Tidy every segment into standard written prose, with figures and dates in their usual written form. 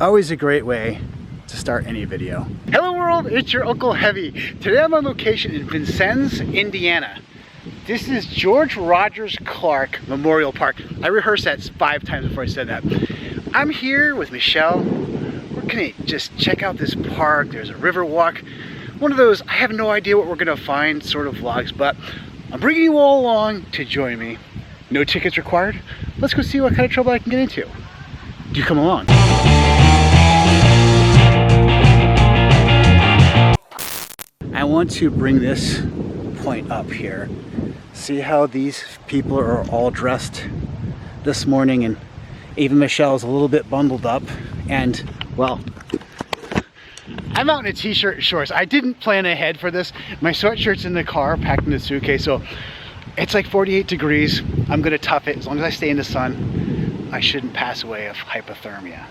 Always a great way to start any video. Hello world, it's your Unkle Heavy. Today I'm on location in Vincennes, Indiana. This is George Rogers Clark Memorial Park. I rehearsed that 5 times before I said that. I'm here with Michelle. We're gonna just check out this park. There's a river walk. One of those, I have no idea what we're gonna find sort of vlogs, but I'm bringing you all along to join me. No tickets required. Let's go see what kind of trouble I can get into. Do you come along? I want to bring this point up here. See how these people are all dressed this morning, and even Michelle's a little bit bundled up, and well, I'm out in a t-shirt and shorts. I didn't plan ahead for this. My sweatshirt's in the car, packed in the suitcase, so it's like 48 degrees. I'm gonna tough it. As long as I stay in the sun, I shouldn't pass away of hypothermia.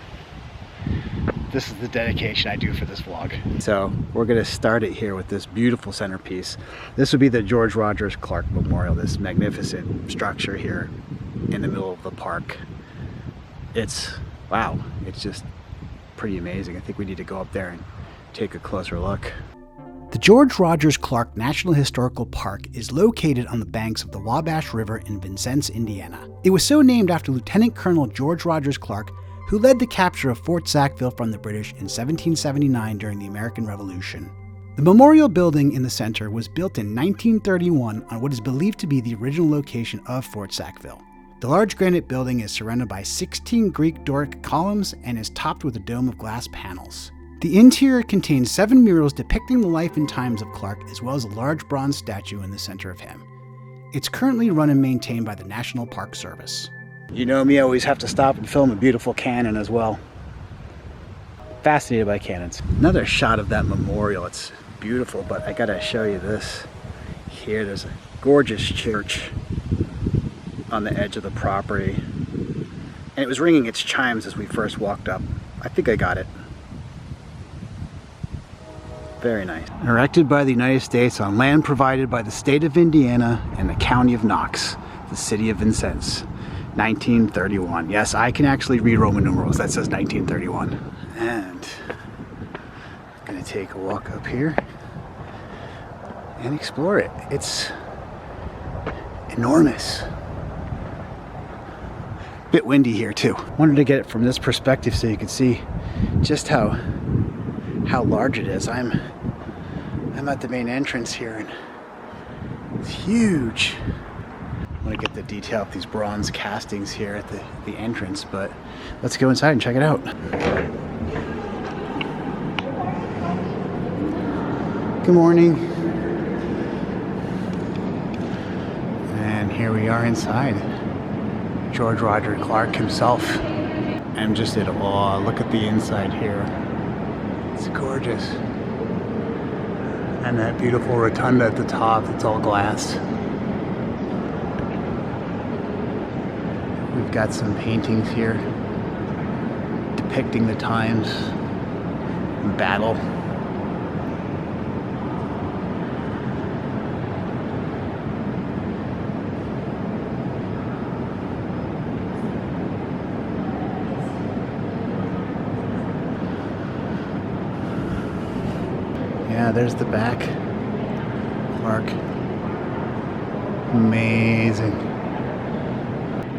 This is the dedication I do for this vlog. So we're gonna start it here with this beautiful centerpiece. This would be the George Rogers Clark Memorial, this magnificent structure here in the middle of the park. It's, wow, it's just pretty amazing. I think we need to go up there and take a closer look. The George Rogers Clark National Historical Park is located on the banks of the Wabash River in Vincennes, Indiana. It was so named after Lieutenant Colonel George Rogers Clark, who led the capture of Fort Sackville from the British in 1779 during the American Revolution. The memorial building in the center was built in 1931 on what is believed to be the original location of Fort Sackville. The large granite building is surrounded by 16 Greek Doric columns and is topped with a dome of glass panels. The interior contains 7 murals depicting the life and times of Clark, as well as a large bronze statue in the center of him. It's currently run and maintained by the National Park Service. You know me, I always have to stop and film a beautiful cannon as well. Fascinated by cannons. Another shot of that memorial. It's beautiful, but I gotta show you this. Here, there's a gorgeous church on the edge of the property. And it was ringing its chimes as we first walked up. I think I got it. Very nice. Erected by the United States on land provided by the state of Indiana and the county of Knox, the city of Vincennes. 1931. Yes, I can actually read Roman numerals. That says 1931. And I'm gonna take a walk up here and explore it. It's enormous. Bit windy here too. Wanted to get it from this perspective so you could see just how large it is. I'm at the main entrance here, and it's huge. I want to get the detail of these bronze castings here at the entrance, but let's go inside and check it out. Good morning. And here we are inside. George Rogers Clark himself. I'm just in awe. Look at the inside here. It's gorgeous. And that beautiful rotunda at the top, it's all glass. We've got some paintings here depicting the times in battle. Yeah, there's the back. Clark. Amazing.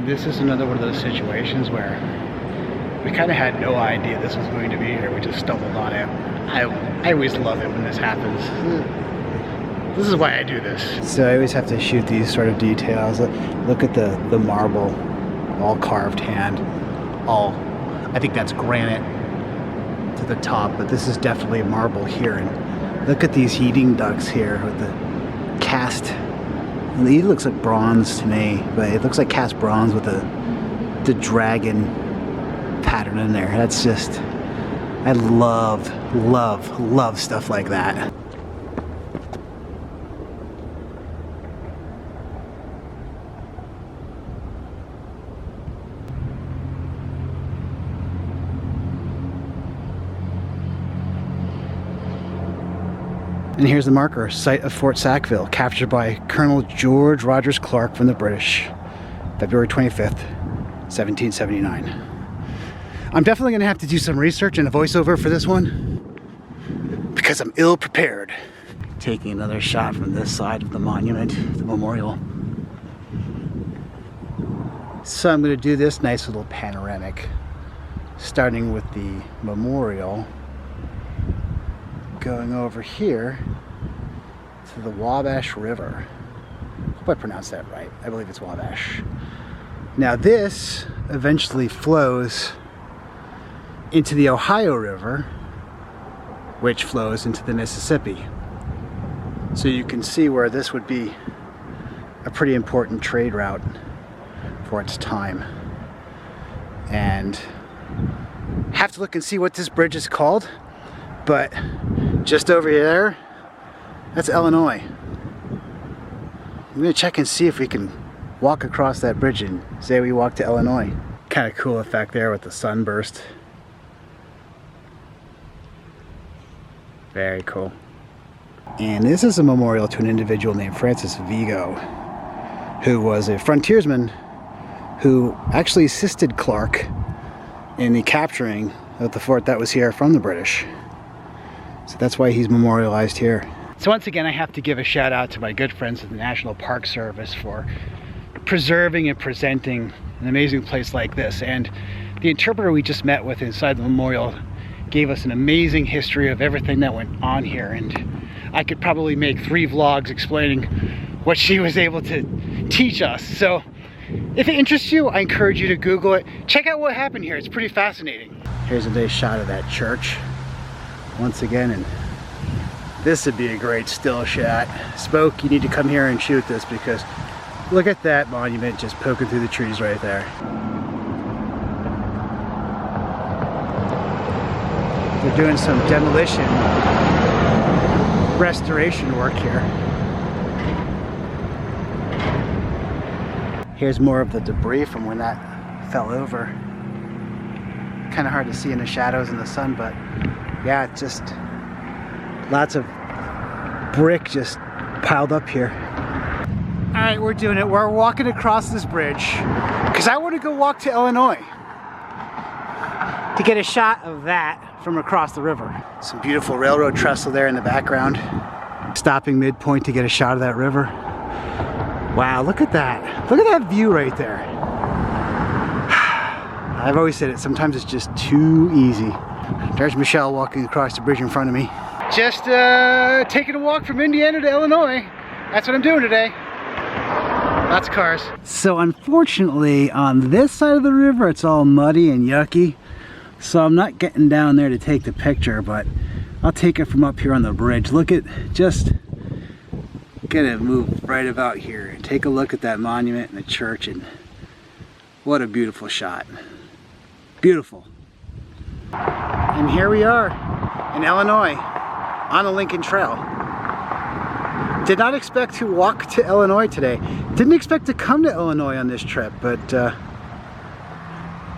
This is another one of those situations where we kind of had no idea this was going to be here. We just stumbled on it. I always love it when this happens. This is why I do this. So I always have to shoot these sort of details. Look at the marble, all carved hand. I think that's granite to the top, but this is definitely marble here. And look at these heating ducts here with the cast. It looks like bronze to me, but it looks like cast bronze with the dragon pattern in there. That's just, I love stuff like that. And here's the marker, site of Fort Sackville, captured by Colonel George Rogers Clark from the British, February 25th, 1779. I'm definitely gonna have to do some research and a voiceover for this one because I'm ill prepared. Taking another shot from this side of the monument, the memorial. So I'm gonna do this nice little panoramic, starting with the memorial, going over here to the Wabash River. Hope I pronounced that right. I believe it's Wabash. Now this eventually flows into the Ohio River, which flows into the Mississippi. So you can see where this would be a pretty important trade route for its time. And have to look and see what this bridge is called, but just over there, that's Illinois. I'm gonna check and see if we can walk across that bridge and say we walked to Illinois. Kind of cool effect there with the sunburst. Very cool. And this is a memorial to an individual named Francis Vigo, who was a frontiersman who actually assisted Clark in the capturing of the fort that was here from the British. So that's why he's memorialized here. So once again, I have to give a shout out to my good friends at the National Park Service for preserving and presenting an amazing place like this. And the interpreter we just met with inside the memorial gave us an amazing history of everything that went on here. And I could probably make 3 vlogs explaining what she was able to teach us. So if it interests you, I encourage you to Google it. Check out what happened here. It's pretty fascinating. Here's a nice shot of that church once again, and this would be a great still shot. Spoke, you need to come here and shoot this because look at that monument just poking through the trees right there. They're doing some demolition, restoration work here. Here's more of the debris from when that fell over. Kind of hard to see in the shadows in the sun, but yeah, it's just lots of brick just piled up here. All right, we're doing it. We're walking across this bridge because I want to go walk to Illinois to get a shot of that from across the river. Some beautiful railroad trestle there in the background. Stopping midpoint to get a shot of that river. Wow, look at that. Look at that view right there. I've always said it, sometimes it's just too easy. There's Michelle walking across the bridge in front of me. Just taking a walk from Indiana to Illinois. That's what I'm doing today. Lots of cars. So unfortunately, on this side of the river, it's all muddy and yucky. So I'm not getting down there to take the picture, but I'll take it from up here on the bridge. Look at, just gonna move right about here and take a look at that monument and the church, and what a beautiful shot. Beautiful. And here we are in Illinois on the Lincoln Trail. Did not expect to walk to Illinois today. Didn't expect to come to Illinois on this trip, but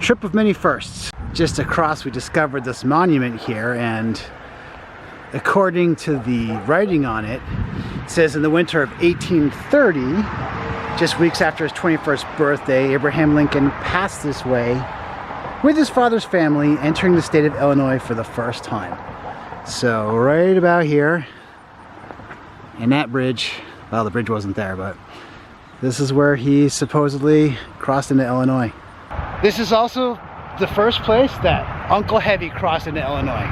trip of many firsts. Just across we discovered this monument here, and according to the writing on it, it says in the winter of 1830, just weeks after his 21st birthday, Abraham Lincoln passed this way with his father's family, entering the state of Illinois for the first time. So right about here, and that bridge, well, the bridge wasn't there, but this is where he supposedly crossed into Illinois. This is also the first place that Unkle Heavy crossed into Illinois,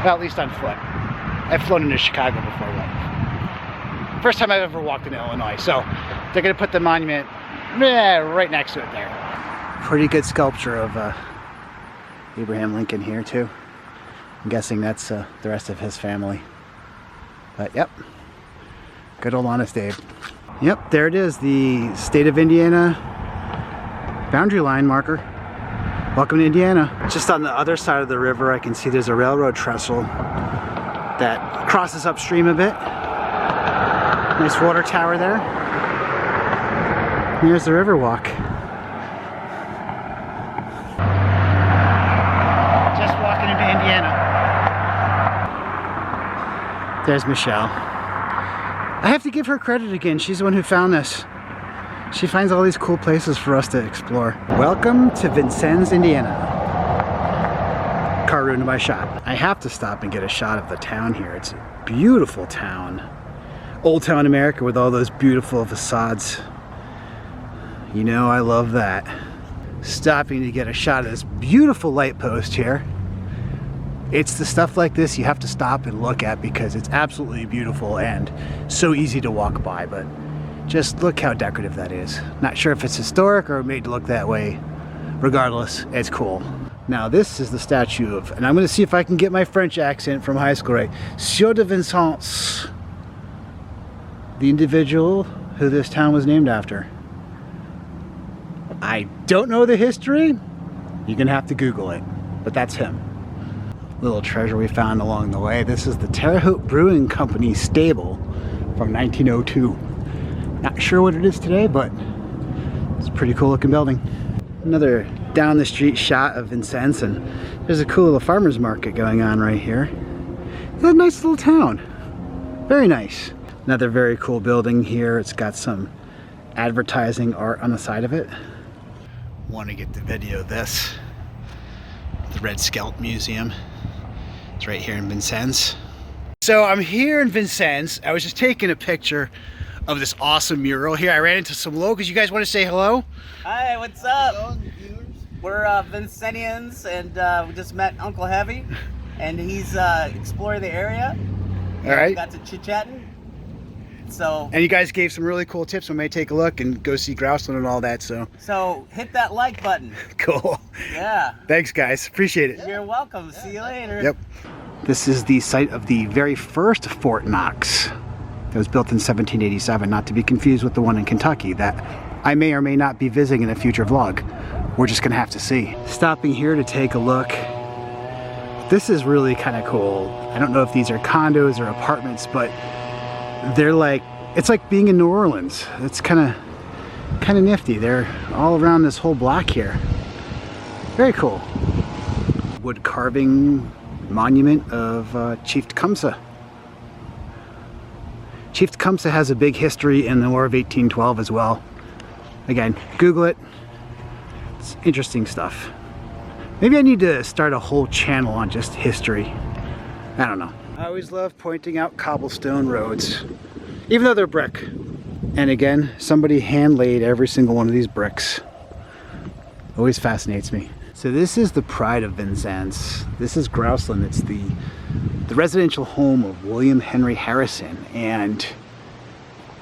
well, at least on foot. I've flown into Chicago before, but first time I've ever walked into Illinois. So they're gonna put the monument right next to it there. Pretty good sculpture of Abraham Lincoln here too. I'm guessing that's the rest of his family. But yep, good old Honest Abe. Yep, there it is, the state of Indiana boundary line marker. Welcome to Indiana. Just on the other side of the river, I can see there's a railroad trestle that crosses upstream a bit. Nice water tower there. Here's the river walk. Just walking into Indiana. There's Michelle. I have to give her credit again. She's the one who found this. She finds all these cool places for us to explore. Welcome to Vincennes, Indiana. car ruined my shot. I have to stop and get a shot of the town here. It's a beautiful town. Old Town America with all those beautiful facades. You know I love that. Stopping to get a shot of this beautiful light post here. It's the stuff like this you have to stop and look at because it's absolutely beautiful and so easy to walk by, but just look how decorative that is. Not sure if it's historic or made to look that way. Regardless, it's cool. Now this is the statue of, and I'm going to see if I can get my French accent from high school right. City of Vincennes. The individual who this town was named after. I don't know the history. You're going to have to Google it, but that's him. Little treasure we found along the way. This is the Terre Haute Brewing Company stable from 1902. Not sure what it is today, but it's a pretty cool looking building. Another down the street shot of Vincennes, and there's a cool little farmer's market going on right here. It's a nice little town. Very nice. Another very cool building here. It's got some advertising art on the side of it. Want to get the video of this. The Red Skelt Museum. It's right here in Vincennes. So I'm here in Vincennes. I was just taking a picture of this awesome mural here. I ran into some locals. You guys want to say hello? Hi, what's up? We're Vincennians, and we just met Unkle Heavy, and he's exploring the area. All right. We got to chit-chatting. So. And you guys gave some really cool tips. We may take a look and go see Grouseland and all that. So hit that like button. Cool. Yeah. Thanks, guys. Appreciate it. You're welcome. See you later. Yep. This is the site of the very first Fort Knox. It was built in 1787, not to be confused with the one in Kentucky that I may or may not be visiting in a future vlog. We're just gonna have to see. Stopping here to take a look. This is really kind of cool. I don't know if these are condos or apartments, but they're like, it's like being in New Orleans. It's kind of nifty. They're all around this whole block here. Very cool. Wood carving monument of Chief Tecumseh. Chief Tecumseh has a big history in the War of 1812 as well. Again, Google it. It's interesting stuff. Maybe I need to start a whole channel on just history. I don't know. I always love pointing out cobblestone roads, even though they're brick. And again, somebody hand laid every single one of these bricks. Always fascinates me. So this is the pride of Vincennes. This is Grouseland. It's the residential home of William Henry Harrison. And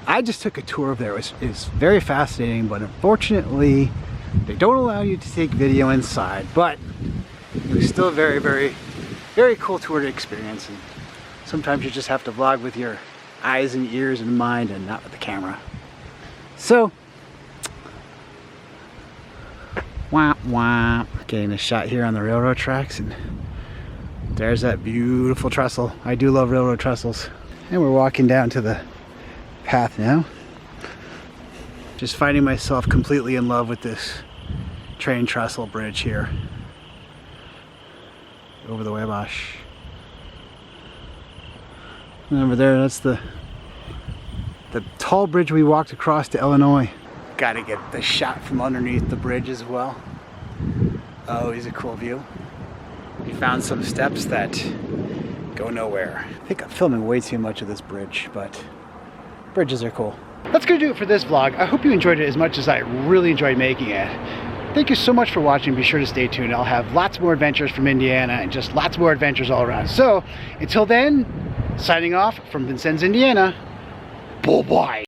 I just took a tour of there. It's very fascinating, but unfortunately, they don't allow you to take video inside, but it was still a very, very, very cool tour to experience. And sometimes you just have to vlog with your eyes and ears and mind and not with the camera. So, wah wah. Getting a shot here on the railroad tracks, and there's that beautiful trestle. I do love railroad trestles. And we're walking down to the path now. Just finding myself completely in love with this train trestle bridge here over the Wabash. And over there, that's the tall bridge we walked across to Illinois. Gotta get the shot from underneath the bridge as well. Always a cool view. We found some steps that go nowhere. I think I'm filming way too much of this bridge, but bridges are cool. That's gonna do it for this vlog. I hope you enjoyed it as much as I really enjoyed making it. Thank you so much for watching. Be sure to stay tuned. I'll have lots more adventures from Indiana and just lots more adventures all around. So until then, signing off from Vincennes, Indiana. Bye-bye.